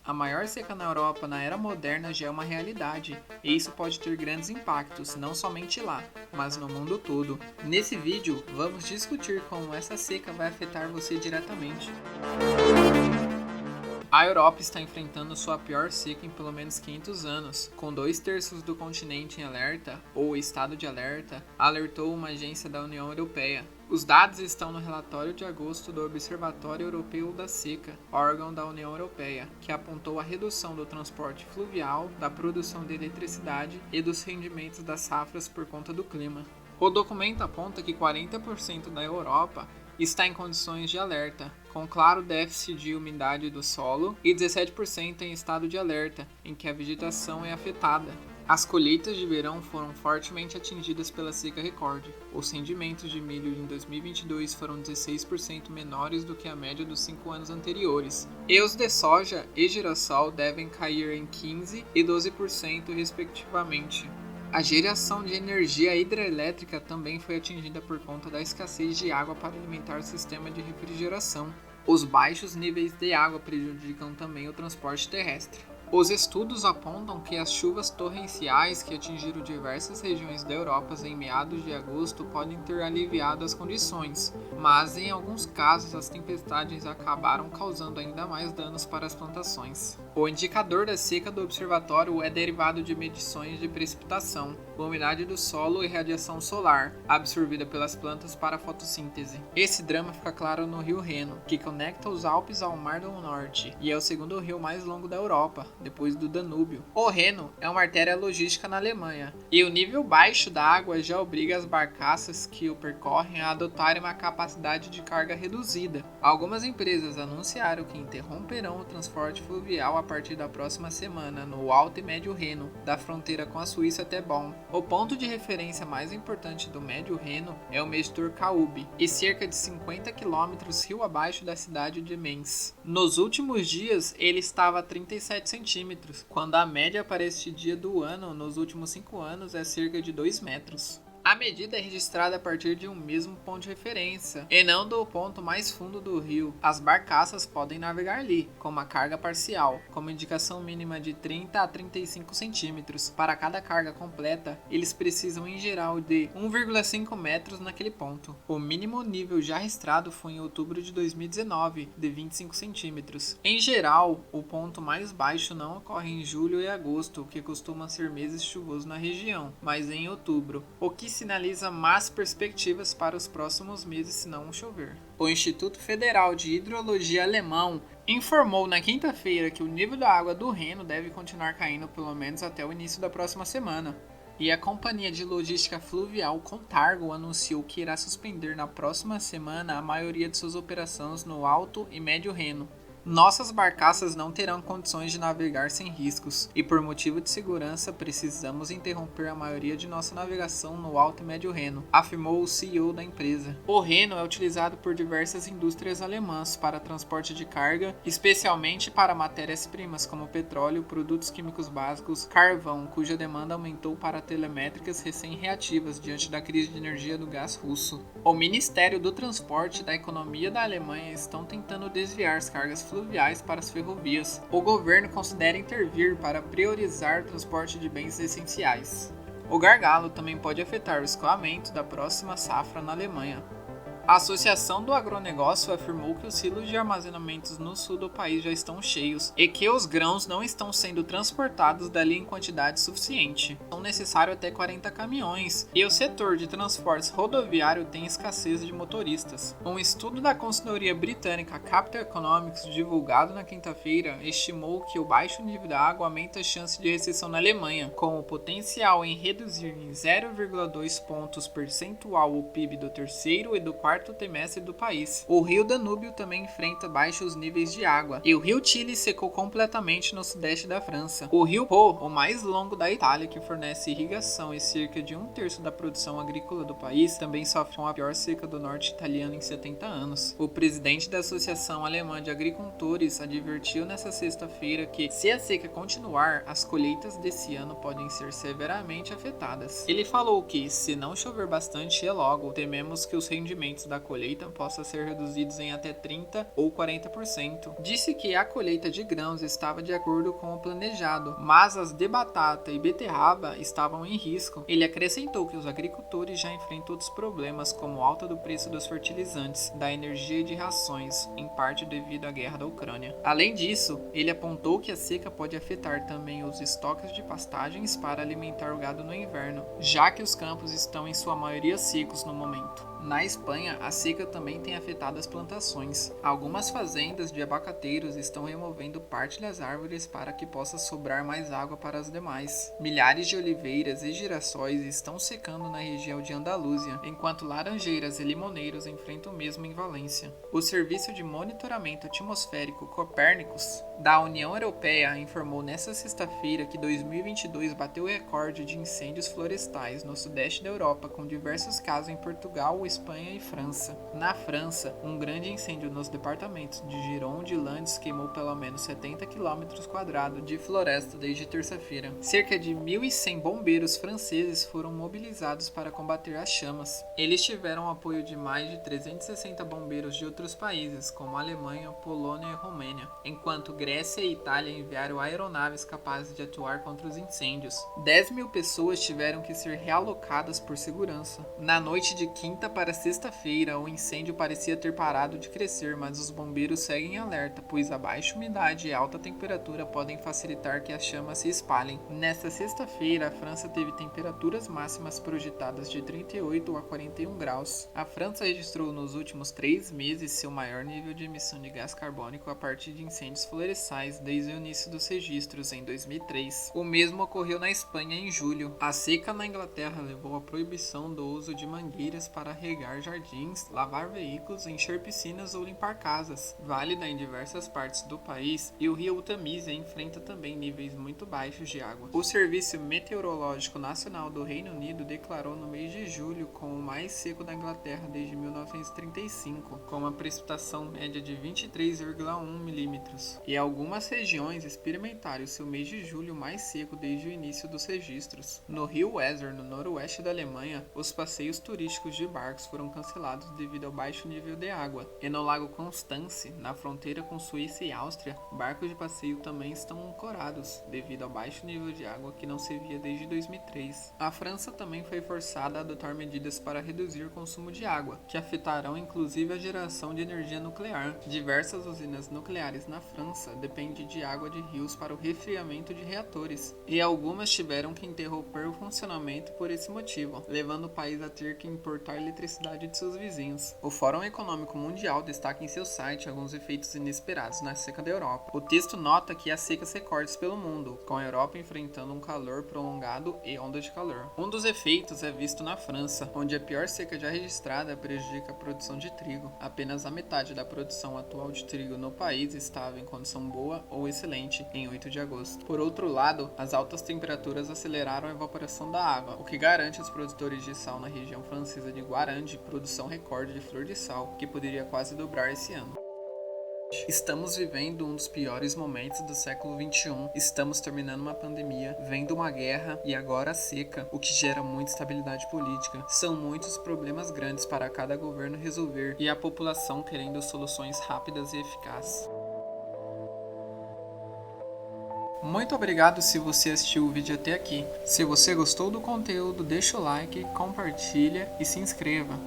A maior seca na Europa na era moderna já é uma realidade, e isso pode ter grandes impactos, não somente lá, mas no mundo todo. Nesse vídeo, vamos discutir como essa seca vai afetar você diretamente. A Europa está enfrentando sua pior seca em pelo menos 500 anos, com 2/3 do continente em alerta, ou estado de alerta, alertou uma agência da União Europeia. Os dados estão no relatório de agosto do Observatório Europeu da Seca, órgão da União Europeia, que apontou a redução do transporte fluvial, da produção de eletricidade e dos rendimentos das safras por conta do clima. O documento aponta que 40% da Europa está em condições de alerta, com claro déficit de umidade do solo, e 17% em estado de alerta, em que a vegetação é afetada. As colheitas de verão foram fortemente atingidas pela seca recorde. Os rendimentos de milho em 2022 foram 16% menores do que a média dos 5 anos anteriores, e os de soja e girassol devem cair em 15% e 12% respectivamente. A geração de energia hidrelétrica também foi atingida por conta da escassez de água para alimentar o sistema de refrigeração. Os baixos níveis de água prejudicam também o transporte terrestre. Os estudos apontam que as chuvas torrenciais que atingiram diversas regiões da Europa em meados de agosto podem ter aliviado as condições, mas em alguns casos as tempestades acabaram causando ainda mais danos para as plantações. O indicador da seca do observatório é derivado de medições de precipitação, umidade do solo e radiação solar, absorvida pelas plantas para a fotossíntese. Esse drama fica claro no rio Reno, que conecta os Alpes ao Mar do Norte e é o segundo rio mais longo da Europa, depois do Danúbio. O Reno é uma artéria logística na Alemanha, e o nível baixo da água já obriga as barcaças que o percorrem a adotarem uma capacidade de carga reduzida. Algumas empresas anunciaram que interromperão o transporte fluvial a partir da próxima semana no Alto e Médio Reno, da fronteira com a Suíça até Bonn. O ponto de referência mais importante do Médio Reno é o Medtor Caúbe, e cerca de 50 km rio abaixo da cidade de Mainz. Nos últimos dias, ele estava a 37 centímetros, quando a média para este dia do ano nos últimos 5 anos é cerca de 2 metros. A medida é registrada a partir de um mesmo ponto de referência, e não do ponto mais fundo do rio. As barcaças podem navegar ali, com uma carga parcial, com uma indicação mínima de 30 a 35 centímetros. Para cada carga completa, eles precisam em geral de 1,5 metros naquele ponto. O mínimo nível já registrado foi em outubro de 2019, de 25 centímetros. Em geral, o ponto mais baixo não ocorre em julho e agosto, que costumam ser meses chuvosos na região, mas em outubro, o que sinaliza más perspectivas para os próximos meses se não chover. O Instituto Federal de Hidrologia alemão informou na quinta-feira que o nível da água do Reno deve continuar caindo pelo menos até o início da próxima semana. E a companhia de logística fluvial Contargo anunciou que irá suspender na próxima semana a maioria de suas operações no Alto e Médio Reno. Nossas barcaças não terão condições de navegar sem riscos, e por motivo de segurança precisamos interromper a maioria de nossa navegação no Alto e Médio Reno, afirmou o CEO da empresa. O Reno é utilizado por diversas indústrias alemãs para transporte de carga, especialmente para matérias-primas como petróleo, produtos químicos básicos, carvão, cuja demanda aumentou para telemétricas recém-reativas diante da crise de energia do gás russo. O Ministério do Transporte e da Economia da Alemanha estão tentando desviar as cargas fluviais para as ferrovias. O governo considera intervir para priorizar o transporte de bens essenciais. O gargalo também pode afetar o escoamento da próxima safra na Alemanha. A Associação do Agronegócio afirmou que os silos de armazenamentos no sul do país já estão cheios e que os grãos não estão sendo transportados dali em quantidade suficiente. São necessários até 40 caminhões e o setor de transportes rodoviário tem escassez de motoristas. Um estudo da consultoria britânica Capital Economics divulgado na quinta-feira estimou que o baixo nível da água aumenta a chance de recessão na Alemanha, com o potencial em reduzir em 0,2 pontos percentual o PIB do terceiro e do quarto trimestre do país. O rio Danúbio também enfrenta baixos níveis de água, e o rio Tile secou completamente no sudeste da França. O rio Po, o mais longo da Itália, que fornece irrigação e cerca de 1/3 da produção agrícola do país, também sofre com a pior seca do norte italiano em 70 anos. O presidente da Associação Alemã de Agricultores advertiu nesta sexta-feira que, se a seca continuar, as colheitas desse ano podem ser severamente afetadas. Ele falou que, se não chover bastante e logo, tememos que os rendimentos momentos da colheita possam ser reduzidos em até 30% ou 40%. Disse que a colheita de grãos estava de acordo com o planejado, mas as de batata e beterraba estavam em risco. Ele acrescentou que os agricultores já enfrentam outros problemas, como alta do preço dos fertilizantes, da energia e de rações, em parte devido à guerra da Ucrânia. Além disso, ele apontou que a seca pode afetar também os estoques de pastagens para alimentar o gado no inverno, já que os campos estão em sua maioria secos no momento. Na Espanha, a seca também tem afetado as plantações. Algumas fazendas de abacateiros estão removendo parte das árvores para que possa sobrar mais água para as demais. Milhares de oliveiras e girassóis estão secando na região de Andaluzia, enquanto laranjeiras e limoneiros enfrentam o mesmo em Valência. O Serviço de Monitoramento Atmosférico Copérnicos da União Europeia informou nesta sexta-feira que 2022 bateu o recorde de incêndios florestais no sudeste da Europa, com diversos casos em Portugal, Espanha e França. Na França, um grande incêndio nos departamentos de Gironde e Landes queimou pelo menos 70 km² de floresta desde terça-feira. Cerca de 1.100 bombeiros franceses foram mobilizados para combater as chamas. Eles tiveram o apoio de mais de 360 bombeiros de outros países, como Alemanha, Polônia e Romênia, enquanto Grécia e Itália enviaram aeronaves capazes de atuar contra os incêndios. 10.000 pessoas tiveram que ser realocadas por segurança. Na noite de quinta para sexta-feira, o incêndio parecia ter parado de crescer, mas os bombeiros seguem em alerta, pois a baixa umidade e alta temperatura podem facilitar que as chamas se espalhem. Nesta sexta-feira, a França teve temperaturas máximas projetadas de 38 a 41 graus. A França registrou nos últimos 3 meses seu maior nível de emissão de gás carbônico a partir de incêndios florestais desde o início dos registros em 2003. O mesmo ocorreu na Espanha em julho. A seca na Inglaterra levou à proibição do uso de mangueiras para regar jardins, lavar veículos, encher piscinas ou limpar casas. Válida em diversas partes do país, e o rio Tamisa enfrenta também níveis muito baixos de água. O Serviço Meteorológico Nacional do Reino Unido declarou no mês de julho como o mais seco da Inglaterra desde 1935, com uma precipitação média de 23,1 milímetros. E algumas regiões experimentaram seu mês de julho mais seco desde o início dos registros. No rio Weser, no noroeste da Alemanha, os passeios turísticos de barcos foram cancelados devido ao baixo nível de água. E no Lago Constance, na fronteira com Suíça e Áustria, barcos de passeio também estão ancorados devido ao baixo nível de água que não se via desde 2003. A França também foi forçada a adotar medidas para reduzir o consumo de água, que afetarão inclusive a geração de energia nuclear. Diversas usinas nucleares na França dependem de água de rios para o resfriamento de reatores, e algumas tiveram que interromper o funcionamento por esse motivo, levando o país a ter que importar eletricidade de seus vizinhos. O Fórum Econômico Mundial destaca em seu site alguns efeitos inesperados na seca da Europa. O texto nota que há secas recordes pelo mundo, com a Europa enfrentando um calor prolongado e onda de calor. Um dos efeitos é visto na França, onde a pior seca já registrada prejudica a produção de trigo. Apenas a metade da produção atual de trigo no país estava em condição boa ou excelente em 8 de agosto. Por outro lado, as altas temperaturas aceleraram a evaporação da água, o que garante aos produtores de sal na região francesa de Guarande produção recorde de flor de sal, que poderia quase dobrar esse ano. Estamos vivendo um dos piores momentos do século XXI. Estamos terminando uma pandemia, vendo uma guerra e agora a seca, o que gera muita instabilidade política. São muitos problemas grandes para cada governo resolver e a população querendo soluções rápidas e eficazes. Muito obrigado se você assistiu o vídeo até aqui. Se você gostou do conteúdo, deixa o like, compartilha e se inscreva.